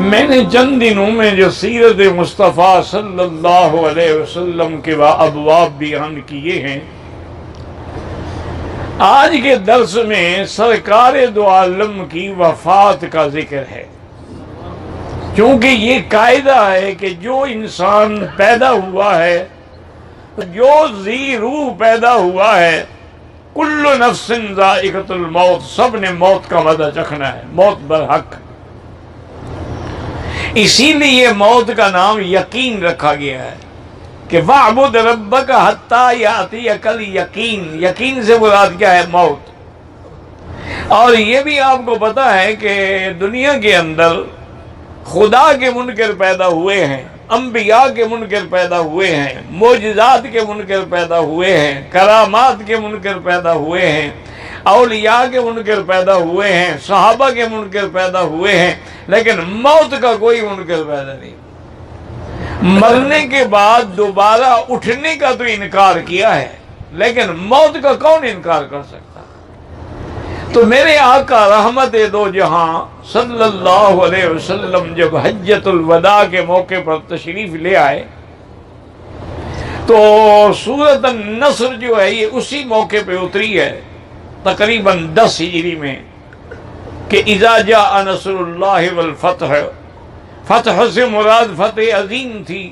میں نے چند دنوں میں جو سیرت مصطفیٰ صلی اللہ علیہ وسلم کے ابواب بیان کیے ہیں، آج کے درس میں سرکار دو عالم کی وفات کا ذکر ہے، کیونکہ یہ قاعدہ ہے کہ جو انسان پیدا ہوا ہے، جو ذی روح پیدا ہوا ہے، کل نفس ذائقۃ الموت، سب نے موت کا مزہ چکھنا ہے، موت برحق۔ اسی لیے موت کا نام یقین رکھا گیا ہے کہ وَاعْبُدْ رَبَّكَ حَتَّى يَأْتِيَكَ الْيَقِينُ۔ یقین سے مراد کیا ہے؟ موت۔ اور یہ بھی آپ کو پتا ہے کہ دنیا کے اندر خدا کے منکر پیدا ہوئے ہیں، انبیاء کے منکر پیدا ہوئے ہیں، معجزات کے منکر پیدا ہوئے ہیں، کرامات کے منکر پیدا ہوئے ہیں، اولیاء کے منکر پیدا ہوئے ہیں، صحابہ کے منکر پیدا ہوئے ہیں، لیکن موت کا کوئی منکر پیدا نہیں۔ مرنے کے بعد دوبارہ اٹھنے کا تو انکار کیا ہے، لیکن موت کا کون انکار کر سکتا؟ تو میرے آقا رحمت دو جہاں صلی اللہ علیہ وسلم جب حجۃ الوداع کے موقع پر تشریف لے آئے تو سورۃ النصر جو ہے یہ اسی موقع پہ اتری ہے، تقریباً 10 ہجری میں، کہ اذا جاء نصر اللہ والفتح۔ فتح سے مراد فتح عظیم تھی،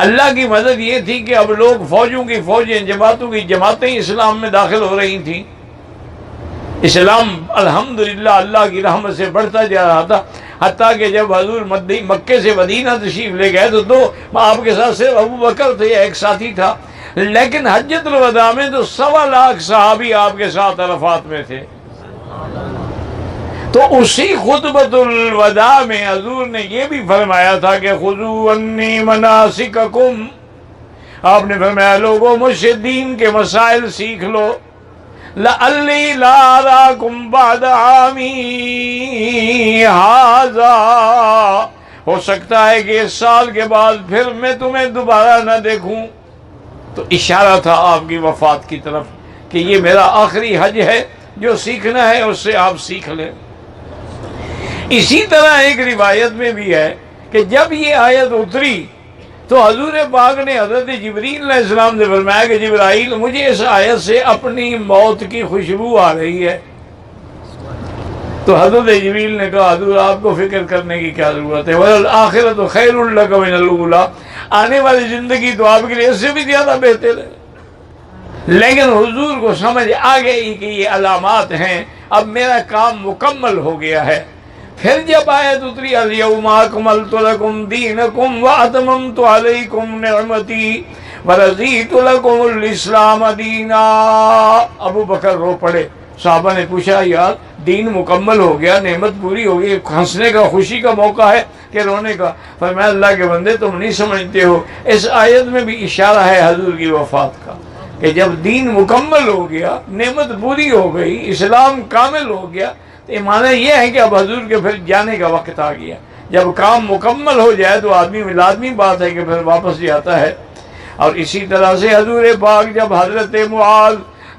اللہ کی مدد یہ تھی کہ اب لوگ فوجوں کی فوجیں، جماعتوں کی جماعتیں اسلام میں داخل ہو رہی تھیں، اسلام الحمدللہ اللہ کی رحمت سے بڑھتا جا رہا تھا، حتیٰ کہ جب حضور مکے سے مدینہ تشریف لے گئے تو آپ کے ساتھ صرف ابو بکر تھے، ایک ساتھی تھا، لیکن حجۃ الوداع میں تو 1.25 لاکھ صحابی آپ کے ساتھ عرفات میں تھے۔ تو اسی خطبۃ الوداع میں حضور نے یہ بھی فرمایا تھا کہ خذوا عنی مناسککم، آپ نے فرمایا لوگوں مجھ سے دین کے مسائل سیکھ لو، لعلی لا اراکم بعد عامی ھذا، ہو سکتا ہے کہ اس سال کے بعد پھر میں تمہیں دوبارہ نہ دیکھوں۔ تو اشارہ تھا آپ کی وفات کی طرف کہ یہ میرا آخری حج ہے، جو سیکھنا ہے اس سے آپ سیکھ لیں۔ اسی طرح ایک روایت میں بھی ہے کہ جب یہ آیت اتری تو حضور پاک نے حضرت جبریل علیہ السلام سے فرمایا کہ جبرائیل مجھے اس آیت سے اپنی موت کی خوشبو آ رہی ہے۔ تو حضرت جبریل نے کہا حضور آپ کو فکر کرنے کی کیا ضرورت ہے، وَالْآخِرَةُ خَيْرٌ لَكَ مِنَ الْأُولَىٰ، آنے والی زندگی تو آپ کے لیے اس سے بھی زیادہ بہتر ہے۔ لیکن حضور کو سمجھ آ گئی کہ یہ علامات ہیں، اب میرا کام مکمل ہو گیا ہے۔ پھر جب آیت اتری الیوم اکملت لکم دینکم واتممت علیکم نعمتی ورضیت لکم الاسلام دینا، ابو بکر رو پڑے۔ صحابہ نے پوچھا یار دین مکمل ہو گیا، نعمت پوری ہو گئی، ہنسنے کا خوشی کا موقع ہے کہ رونے کا؟ فرمایا اللہ کے بندے تم نہیں سمجھتے ہو، اس آیت میں بھی اشارہ ہے حضور کی وفات کا کہ جب دین مکمل ہو گیا، نعمت پوری ہو گئی، اسلام کامل ہو گیا، تو معنی یہ ہے کہ اب حضور کے پھر جانے کا وقت آ گیا۔ جب کام مکمل ہو جائے تو آدمی لازمی بات ہے کہ پھر واپس جاتا ہے۔ اور اسی طرح سے حضور پاک جب حضرت معاذ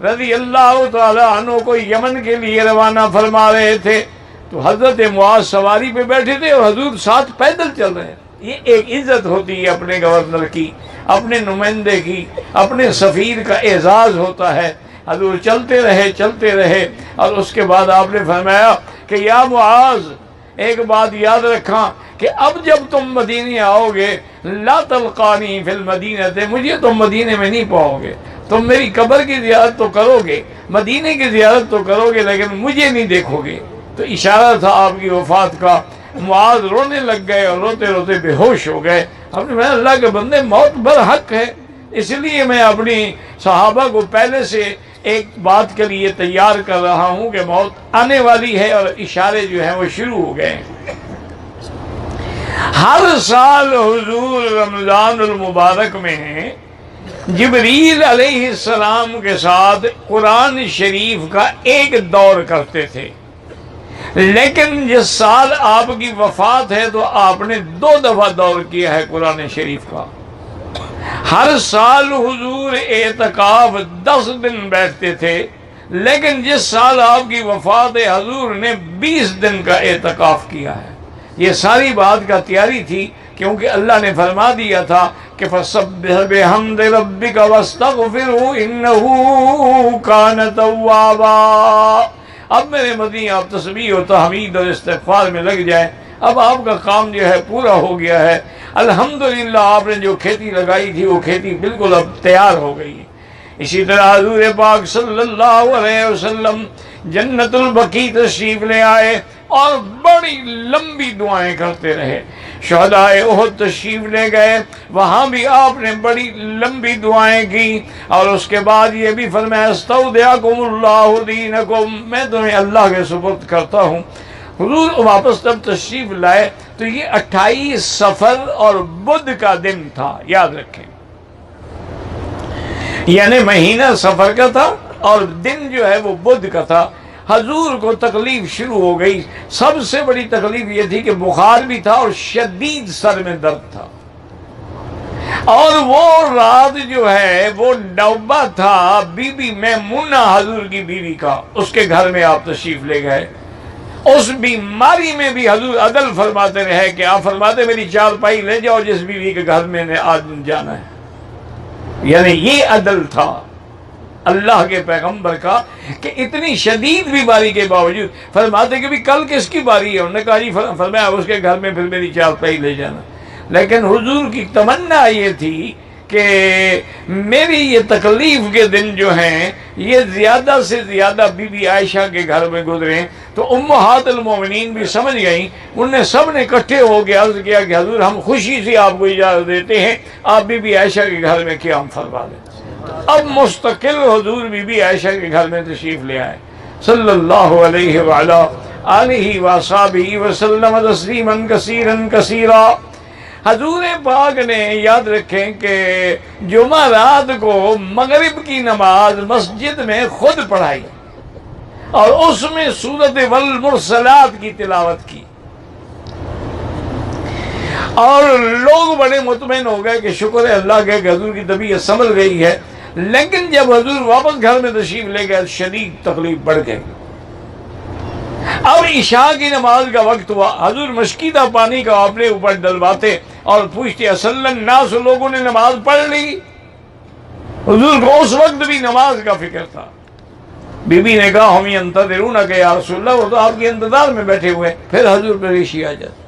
رضی اللہ تعالی عنہ کو یمن کے لیے روانہ فرما رہے تھے تو حضرت معاذ سواری پہ بیٹھے تھے اور حضور ساتھ پیدل چل رہے ہیں۔ یہ ایک عزت ہوتی ہے اپنے گورنر کی، اپنے نمائندے کی، اپنے سفیر کا اعزاز ہوتا ہے۔ حضور چلتے رہے اور اس کے بعد آپ نے فرمایا کہ یا معاذ ایک بات یاد رکھا کہ اب جب تم مدینے آؤ گے لا تلقانی فی المدینہ، مجھے تم مدینے میں نہیں پاؤ گے، تم میری قبر کی زیارت تو کرو گے، مدینے کی زیارت تو کرو گے، لیکن مجھے نہیں دیکھو گے۔ تو اشارہ تھا آپ کی وفات کا۔ معاذ رونے لگ گئے اور روتے روتے بے ہوش ہو گئے۔ ہم نے اللہ کے بندے موت برحق ہے، اس لیے میں اپنی صحابہ کو پہلے سے ایک بات کے لیے تیار کر رہا ہوں کہ موت آنے والی ہے، اور اشارے جو ہیں وہ شروع ہو گئے ہیں۔ ہر سال حضور رمضان المبارک میں جبریل علیہ السلام کے ساتھ قرآن شریف کا ایک دور کرتے تھے، لیکن جس سال آپ کی وفات ہے تو آپ نے 2 دفعہ دور کیا ہے قرآن شریف کا۔ ہر سال حضور اعتکاف 10 دن بیٹھتے تھے، لیکن جس سال آپ کی وفات ہے حضور نے 20 دن کا اعتکاف کیا ہے۔ یہ ساری بات کا تیاری تھی، کیونکہ اللہ نے فرما دیا تھا کہ فَسَبِّحْ بِحَمْدِ رَبِّكَ وَاسْتَغْفِرْهُ إِنَّهُ كَانَ تَوَّابًا۔ اب میرے مدنی آپ تسبیح و تحمید اور استغفار میں لگ جائیں، اب آپ کا کام جو ہے پورا ہو گیا ہے۔ الحمدللہ آپ نے جو کھیتی لگائی تھی وہ کھیتی بالکل اب تیار ہو گئی ہے۔ اسی طرح حضور پاک صلی اللہ علیہ وسلم جنت البقیع تشریف لے آئے اور بڑی لمبی دعائیں کرتے رہے۔ شہداء احد تشریف لے گئے، وہاں بھی آپ نے بڑی لمبی دعائیں کی، اور اس کے بعد یہ بھی فرمایا استودعکم اللہ دینکم، میں تمہیں اللہ کے سپرد کرتا ہوں۔ حضور واپس جب تشریف لائے تو یہ 28 صفر اور بدھ کا دن تھا، یاد رکھیں، یعنی مہینہ صفر کا تھا اور دن جو ہے وہ بدھ کا تھا۔ حضور کو تکلیف شروع ہو گئی، سب سے بڑی تکلیف یہ تھی کہ بخار بھی تھا اور شدید سر میں درد تھا، اور وہ رات جو ہے وہ نوبہ تھا بی بی میمونہ حضور کی بیوی کا، اس کے گھر میں آپ تشریف لے گئے۔ اس بیماری میں بھی حضور عدل فرماتے رہے کہ آپ فرماتے میری چارپائی لے جاؤ جس بیوی کے گھر میں نے آج جانا ہے، یعنی یہ عدل تھا اللہ کے پیغمبر کا کہ اتنی شدید بیماری کے باوجود فرماتے کہ بھی کل کس کی باری ہے، انہوں نے کہا جی فرمایا اس کے گھر میں پھر میری چارپائی لے جانا۔ لیکن حضور کی تمنا یہ تھی کہ میری یہ تکلیف کے دن جو ہیں یہ زیادہ سے زیادہ بی بی عائشہ کے گھر میں گزریں۔ تو امہات المومنین بھی سمجھ گئیں، انہوں نے سب نے اکٹھے ہو کے عرض کیا کہ حضور ہم خوشی سے آپ کو اجازت دیتے ہیں، آپ بی بی عائشہ کے گھر میں قیام فرما لیں۔ اب مستقل حضور بی بی عائشہ کے گھر میں تشریف لے آئے صلی اللہ علیہ وعلا آلہ وصحبہ وسلم تسلیما کثیرا کثیرا۔ حضور پاک نے یاد رکھیں کہ جمعہ رات کو مغرب کی نماز مسجد میں خود پڑھائی اور اس میں سورۃ والمرسلات کی تلاوت کی، اور لوگ بڑے مطمئن ہو گئے کہ شکر ہے اللہ کے کہ حضور کی طبیعت سنبھل گئی ہے۔ لیکن جب حضور واپس گھر میں تشریف لے گئے شدید تکلیف بڑھ گئی۔ اب عشاء کی نماز کا وقت ہوا، حضور مشکیدہ پانی کا اپنے اوپر ڈلواتے اور پوچھتے اصل الناس، لوگوں نے نماز پڑھ لی؟ حضور کو اس وقت بھی نماز کا فکر تھا۔ بی بی نے کہا ہم ینتظرون کہ یا رسول اللہ، وہ تو آپ کے انتظار میں بیٹھے ہوئے۔ پھر حضور پہ ریشی آ جاتی،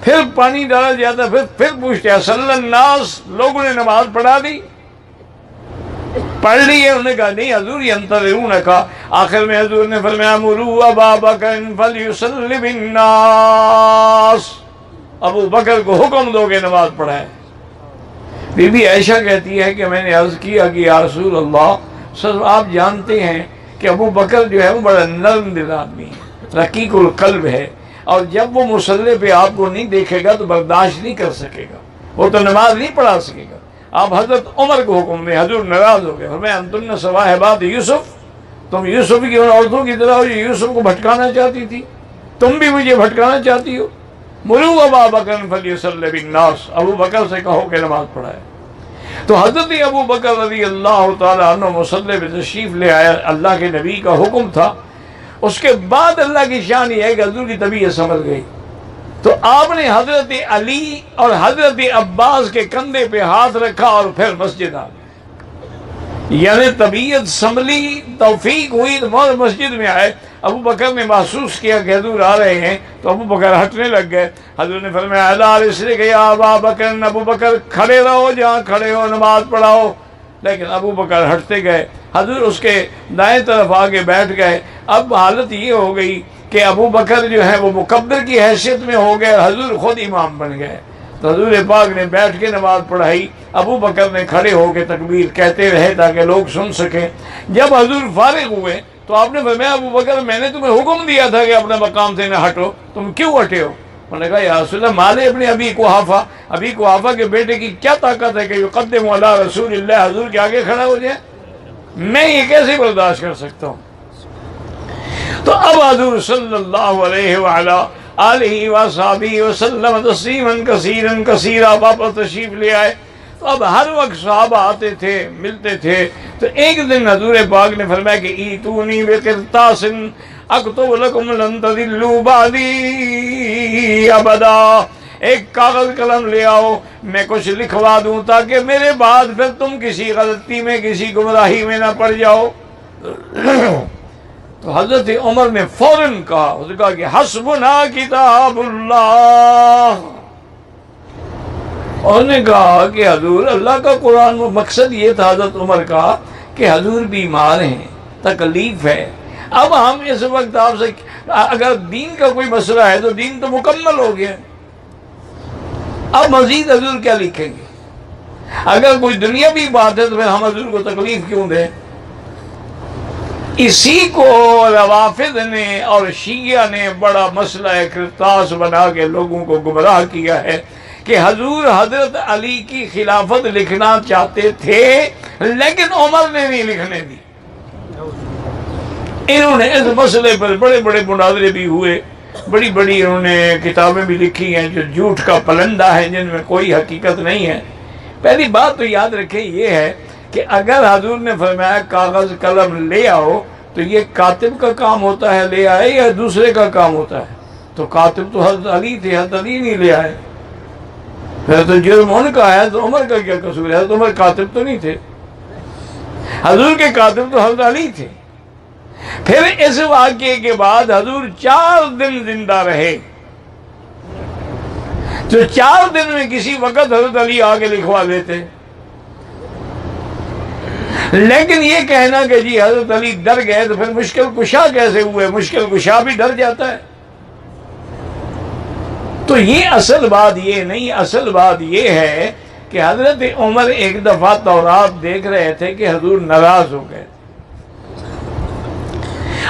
پھر پانی ڈالا جاتا، پھر پوچھتے اصل الناس، لوگوں نے نماز پڑھا دی؟ پڑھ لی ہے؟ انہوں نے کہا نہیں حضور ینتظرون کا۔ آخر میں حضور نے فرمایا مروا ابا بکر فلیصلی بالناس، ابو بکر کو حکم دو کہ نماز پڑھائے۔ بی بی عائشہ کہتی ہے کہ میں نے عرض کیا کہ یا رسول اللہ، سر آپ جانتے ہیں کہ ابو بکر جو ہے وہ بڑا نرم دل آدمی ہے، رقیق القلب ہے، اور جب وہ مصلی پہ آپ کو نہیں دیکھے گا تو برداشت نہیں کر سکے گا، وہ تو نماز نہیں پڑھا سکے گا۔ آپ حضرت عمر کو حکم دیں، حضور ناراض ہو گئے، فرمایا انتن صواحبات یوسف، تم یوسف کی ان عورتوں کی طرح ہو جو یوسف کو بھٹکانا چاہتی تھی، تم بھی مجھے بھٹکانا چاہتی ہو۔ مروا ابا بکر فلیصلی بالناس، ابو بکر سے کہو کہ نماز پڑھائے۔ تو حضرت ابو بکر رضی اللہ تعالیٰ عنہ مصلی پہ تشریف لے آیا، اللہ کے نبی کا حکم تھا۔ اس کے بعد اللہ کی شان یہ ہے کہ حضور کی طبیعت سنبھل گئی، تو آپ نے حضرت علی اور حضرت عباس کے کندھے پہ ہاتھ رکھا اور پھر مسجد آ گئے، یعنی طبیعت سنبھلی، توفیق ہوئی تو مسجد میں آئے۔ ابو بکر نے محسوس کیا کہ حضور آ رہے ہیں تو ابو بکر ہٹنے لگ گئے۔ حضور نے فرمایا الا رسلک یا ابا بکر، ابو بکر کھڑے رہو جہاں کھڑے ہو، نماز پڑھاؤ۔ لیکن ابو بکر ہٹتے گئے، حضور اس کے دائیں طرف آگے بیٹھ گئے۔ اب حالت یہ ہو گئی کہ ابو بکر جو ہے وہ مکبر کی حیثیت میں ہو گئے، حضور خود امام بن گئے۔ تو حضور پاک نے بیٹھ کے نماز پڑھائی، ابو بکر نے کھڑے ہو کے تکبیر کہتے رہے تاکہ لوگ سن سکیں۔ جب حضور فارغ ہوئے تو آپ نے فرمایا ابو بکر میں نے تمہیں حکم دیا تھا کہ اپنے مقام سے نہ ہٹو، تم کیوں ہٹے ہو؟ انہوں نے کہا یا رسول اللہ مالے ابن ابی قحافہ، ابی قحافہ کے بیٹے کی کیا طاقت ہے کہ یقدم علی رسول اللہ، حضور کے آگے کھڑا ہو جائے؟ میں یہ کیسے برداشت کر سکتا ہوں؟ تو اب حضور صلی اللہ علیہ وعلا آلہ وصحبہ وسلم تسلیما کثیرا کثیرا واپس تشریف لے آئے۔ تو اب ہر وقت صحابہ آتے تھے، ملتے تھے۔ تو ایک دن حضور پاک نے فرمایا کہ ایتونی بقرطاس، اکتب لکم لن تضلوا بعدی ابدا، ایک کاغذ قلم لے آؤ، میں کچھ لکھوا دوں تاکہ میرے بعد پھر تم کسی غلطی میں کسی گمراہی میں نہ پڑ جاؤ۔ تو حضرت عمر نے فوراً کہا، اس نے کہا کہ حسبنا کتاب اللہ، اور نے کہا کہ حضور اللہ کا قرآن، وہ مقصد یہ تھا حضرت عمر کا کہ حضور بیمار ہیں، تکلیف ہے، اب ہم اس وقت آپ سے اگر دین کا کوئی مسئلہ ہے تو دین تو مکمل ہو گیا، اب مزید حضور کیا لکھیں گے؟ اگر کوئی دنیاوی بات ہے تو پھر ہم حضور کو تکلیف کیوں دیں؟ اسی کو روافض نے اور شیعہ نے بڑا مسئلہ کرتاس بنا کے لوگوں کو گمراہ کیا ہے کہ حضور حضرت علی کی خلافت لکھنا چاہتے تھے لیکن عمر نے نہیں لکھنے دی۔ انہوں نے اس مسئلے پر بڑے بڑے مناظرے بھی ہوئے، بڑی بڑی انہوں نے کتابیں بھی لکھی ہیں جو جھوٹ کا پلندہ ہے، جن میں کوئی حقیقت نہیں ہے۔ پہلی بات تو یاد رکھیں یہ ہے کہ اگر حضور نے فرمایا کاغذ قلم لے آؤ تو یہ کاتب کا کام ہوتا ہے لے آئے یا دوسرے کا کام ہوتا ہے؟ تو کاتب تو حضرت علی تھے، حضرت علی نہیں لے آئے، پھر تو جرم ان کا ہے، تو عمر کا کیا قصور ہے؟ حضرت عمر کاتب تو نہیں تھے، حضور کے کاتب تو حضرت علی تھے۔ پھر اس واقعے کے بعد حضور 4 دن زندہ رہے، تو 4 دن میں کسی وقت حضرت علی آگے لکھوا لیتے، لیکن یہ کہنا کہ جی حضرت علی ڈر گئے تو پھر مشکل کشا کیسے ہوئے؟ مشکل کشا بھی ڈر جاتا ہے۔ تو یہ اصل بات یہ نہیں، اصل بات یہ ہے کہ حضرت عمر ایک دفعہ تورات دیکھ رہے تھے کہ حضور ناراض ہو گئے،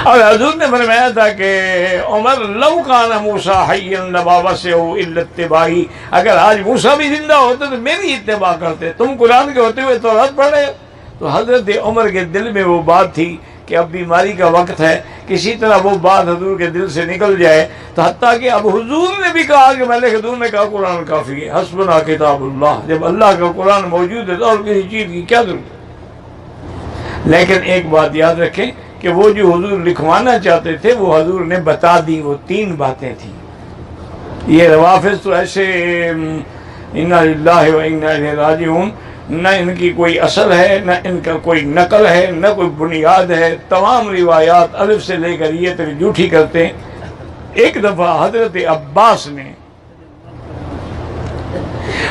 اور حضور نے فرمایا تھا کہ عمر لو کان موسیٰ حیا لما وسعہ الا اتباعی، اگر آج موسیٰ بھی زندہ ہوتے تو میری اتباع کرتے، تم قرآن کے ہوتے ہوئے تورات پڑھ رہے ہو۔ تو حضرت عمر کے دل میں وہ بات تھی کہ اب بیماری کا وقت ہے، کسی طرح وہ بات حضور کے دل سے نکل جائے، تو حتیٰ کہ اب حضور نے بھی کہا کہ میں لکھ دوں، نے کہا قرآن کافی ہے، حسبنا کتاب اللہ، جب اللہ کا قرآن موجود ہے تو اور کسی چیز کی کیا ضرورت ہے؟ لیکن ایک بات یاد رکھیں کہ وہ جو حضور لکھوانا چاہتے تھے وہ حضور نے بتا دی، وہ 3 باتیں تھیں۔ یہ روافض تو ایسے انا للہ و انا الیہ راجعون، نہ ان کی کوئی اصل ہے، نہ ان کا کوئی نقل ہے، نہ کوئی بنیاد ہے، تمام روایات الف سے لے کر یہ تک جھوٹی کرتے ہیں۔ ایک دفعہ حضرت عباس نے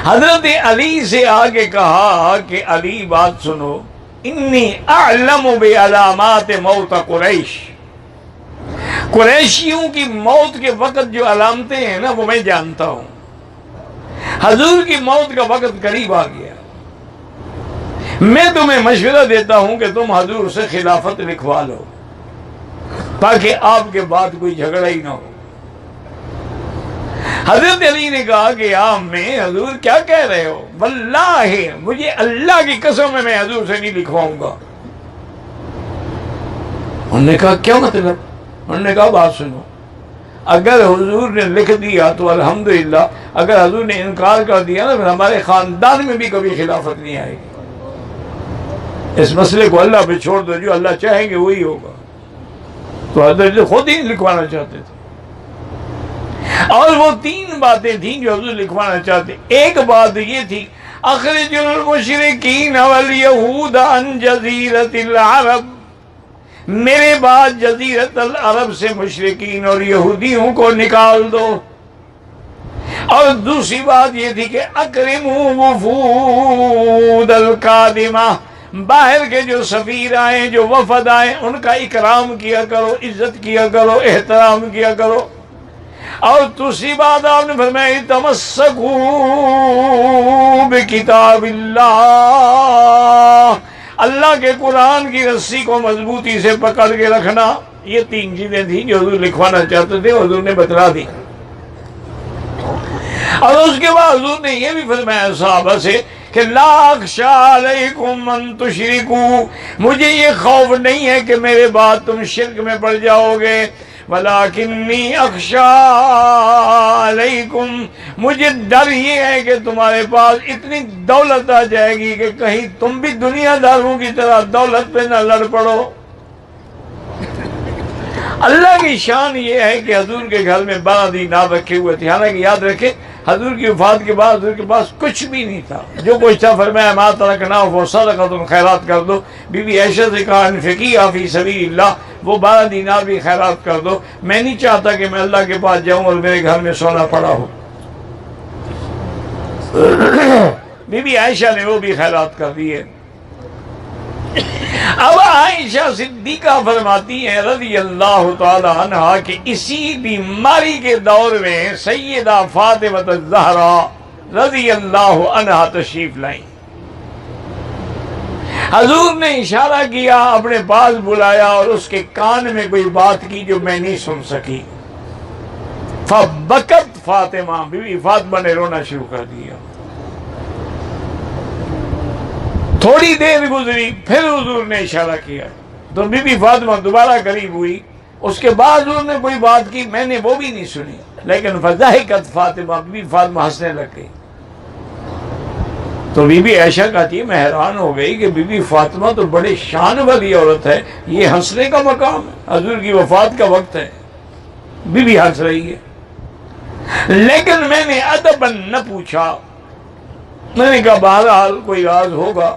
حضرت علی سے آگے کہا کہ علی بات سنو، انی اعلم بعلامات موت قریش، قریشیوں کی موت کے وقت جو علامتیں ہیں نا وہ میں جانتا ہوں، حضور کی موت کا وقت قریب آ گیا، میں تمہیں مشورہ دیتا ہوں کہ تم حضور سے خلافت لکھوا لو تاکہ آپ کے بعد کوئی جھگڑا ہی نہ ہو۔ حضرت علی نے کہا کہ میں حضور کیا کہہ رہے ہو؟ واللہ مجھے اللہ کی قسم ہے میں حضور سے نہیں لکھواؤں گا۔ انہوں نے کہا کیا مطلب؟ انہوں نے کہا بات سنو، اگر حضور نے لکھ دیا تو الحمدللہ، اگر حضور نے انکار کر دیا نا پھر ہمارے خاندان میں بھی کبھی خلافت نہیں آئے گی۔ اس مسئلے کو اللہ پہ چھوڑ دو، جو اللہ چاہیں گے وہی ہوگا۔ تو حضرت خود ہی لکھوانا چاہتے تھے، اور وہ 3 باتیں تھیں جو حضور لکھوانا چاہتے۔ ایک بات یہ تھی اخرج المشرکین والیہود عن جزیرۃ العرب، میرے بعد جزیرت العرب سے مشرکین اور یہودیوں کو نکال دو۔ اور دوسری بات یہ تھی کہ اکرموا وفود القادمہ، باہر کے جو سفیر آئیں، جو وفد آئیں، ان کا اکرام کیا کرو، عزت کیا کرو، احترام کیا کرو۔ اور دوسری بات آپ نے فرمائی تمسکوا بکتاب اللہ، اللہ کے قرآن کی رسی کو مضبوطی سے پکڑ کے رکھنا۔ یہ 3 چیزیں تھیں جو حضور لکھوانا چاہتے تھے، حضور نے بتلا دی۔ اور اس کے بعد حضور نے یہ بھی فرمایا صحابہ سے کہ لا اخشی علیکم ان تشرکوا، مجھے یہ خوف نہیں ہے کہ میرے بعد تم شرک میں پڑ جاؤ گے، ولکنی اخشی علیکم، مجھے ڈر یہ ہے کہ تمہارے پاس اتنی دولت آ جائے گی کہ کہیں تم بھی دنیا داروں کی طرح دولت پہ نہ لڑ پڑو۔ اللہ کی شان یہ ہے کہ حضور کے گھر میں 12 دینار رکھے ہوئے تھے، حالانکہ یاد رکھے حضور کی وفات کے بعد حضور کے پاس کچھ بھی نہیں تھا، جو کچھ تھا فرمایا ما ترکنا وہ صدقہ، تم خیرات کر دو۔ بی بی عائشہ سے کہا انفقیہا فی سبیل اللہ، وہ 12 دینار بھی خیرات کر دو، میں نہیں چاہتا کہ میں اللہ کے پاس جاؤں اور میرے گھر میں سونا پڑا ہو۔ بی بی عائشہ نے وہ بھی خیرات کر دیے۔ اب عائشہ صدیقہ فرماتی ہیں رضی اللہ تعالی عنہا کہ اسی بیماری کے دور میں سیدہ فاطمہ الزہرا رضی اللہ عنہا تشریف لائیں۔ حضور نے اشارہ کیا، اپنے پاس بلایا اور اس کے کان میں کوئی بات کی جو میں نہیں سن سکی۔ فبکت فاطمہ، بی بی فاطمہ نے رونا شروع کر دیا۔ تھوڑی دیر گزری، پھر حضور نے اشارہ کیا تو بی بی فاطمہ دوبارہ قریب ہوئی، اس کے بعد حضور نے کوئی بات کی، میں نے وہ بھی نہیں سنی، لیکن فضحکت فاطمہ، بی بی فاطمہ ہنسنے لگ گئی۔ تو بی بی عائشہ کہتی ہے میں حیران ہو گئی کہ بی بی فاطمہ تو بڑے شان والی عورت ہے، یہ ہنسنے کا مقام ہے، حضور کی وفات کا وقت ہے، بی بی ہنس رہی ہے۔ لیکن میں نے ادباً نہ پوچھا، میں نے کہا بہرحال کوئی راز ہوگا۔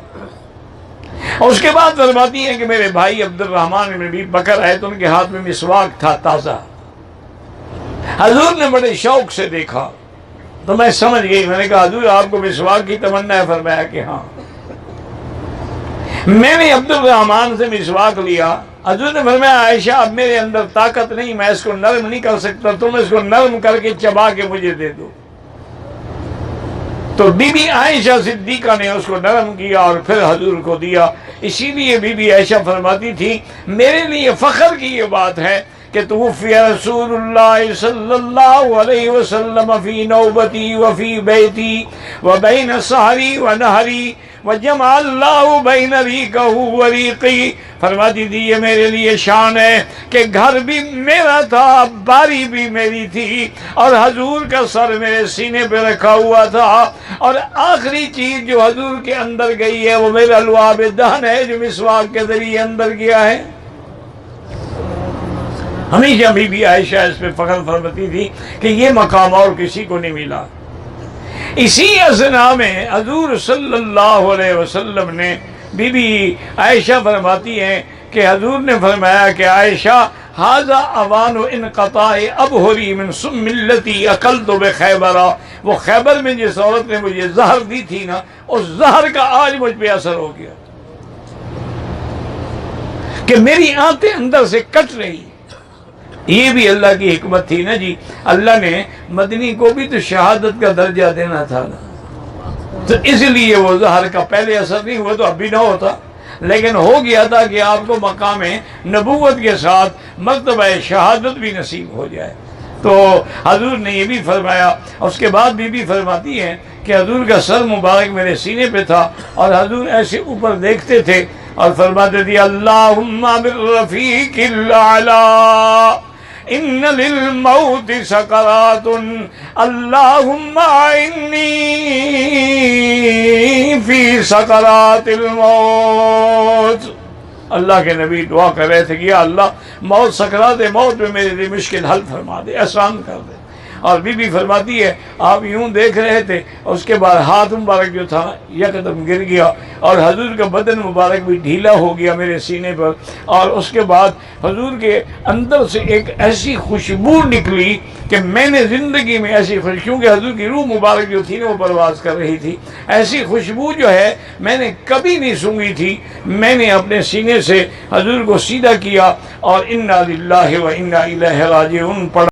اور اس کے بعد فرماتی ہے کہ میرے بھائی عبد الرحمن بن ابی بکر آئے تو ان کے ہاتھ میں مسواک تھا تازہ، حضور نے بڑے شوق سے دیکھا تو میں سمجھ گئی، میں نے کہا حضور آپ کو مسواک کی تمنا ہے؟ فرمایا کہ ہاں۔ میں نے عبد الرحمن سے مسواک لیا، حضور نے فرمایا عائشہ اب میرے اندر طاقت نہیں، میں اس کو نرم نہیں کر سکتا، تم اس کو نرم کر کے چبا کے مجھے دے دو۔ تو بی بی عائشہ صدیقہ نے اس کو نرم کیا اور پھر حضور کو دیا۔ اسی لیے بی بی عائشہ فرماتی تھی میرے لیے فخر کی یہ بات ہے کہ توفی رسول اللہ صلی اللہ علیہ وسلم فی نوبتی وفی بیتی وبین سحری ونہری وجمع اللہ بین ریقہ وریقی۔ فرماتی تھی یہ میرے لیے شان ہے کہ گھر بھی میرا تھا، باری بھی میری تھی، اور حضور کا سر میرے سینے پہ رکھا ہوا تھا، اور آخری چیز جو حضور کے اندر گئی ہے وہ میرا لعاب دہن ہے جو مسواک کے ذریعے اندر گیا ہے۔ ہمیشہ بی بی عائشہ اس پہ فخر فرماتی تھی کہ یہ مقام اور کسی کو نہیں ملا۔ اسی اثنا میں حضور صلی اللہ علیہ وسلم نے، بی بی عائشہ فرماتی ہیں کہ حضور نے فرمایا کہ عائشہ ھذا اوان انقطاع ابہری من سم التی اکلت بخیبر، وہ خیبر میں جس عورت نے مجھے زہر دی تھی نا، اس زہر کا آج مجھ پہ اثر ہو گیا کہ میری آنتیں اندر سے کٹ رہی۔ یہ بھی اللہ کی حکمت تھی نا جی، اللہ نے مدنی کو بھی تو شہادت کا درجہ دینا تھا نا، تو اس لیے وہ زہر کا پہلے اثر نہیں ہوا تو اب بھی نہ ہوتا، لیکن ہو گیا تھا کہ آپ کو مقام نبوت کے ساتھ مرتبہ شہادت بھی نصیب ہو جائے۔ تو حضور نے یہ بھی فرمایا۔ اس کے بعد بی بی فرماتی ہیں کہ حضور کا سر مبارک میرے سینے پہ تھا اور حضور ایسے اوپر دیکھتے تھے اور فرماتے تھے اللہم بالرفیق الاعلی ان للموت سکرات اللہم اعنی فی سکرات الموت۔ اللہ کے نبی دعا کر رہے تھے کہ یا اللہ موت، سکرات موت میں میرے لیے مشکل حل فرما دے، آسان کر دے۔ اور بی بی فرماتی ہے آپ یوں دیکھ رہے تھے، اس کے بعد ہاتھ مبارک جو تھا یکدم گر گیا اور حضور کا بدن مبارک بھی ڈھیلا ہو گیا میرے سینے پر، اور اس کے بعد حضور کے اندر سے ایک ایسی خوشبو نکلی کہ میں نے زندگی میں ایسی خوشبو، کیونکہ حضور کی روح مبارک جو تھی نا وہ پرواز کر رہی تھی، ایسی خوشبو جو ہے میں نے کبھی نہیں سونگھی تھی۔ میں نے اپنے سینے سے حضور کو سیدھا کیا اور انا للہ و انا الیہ راجعون پڑھا۔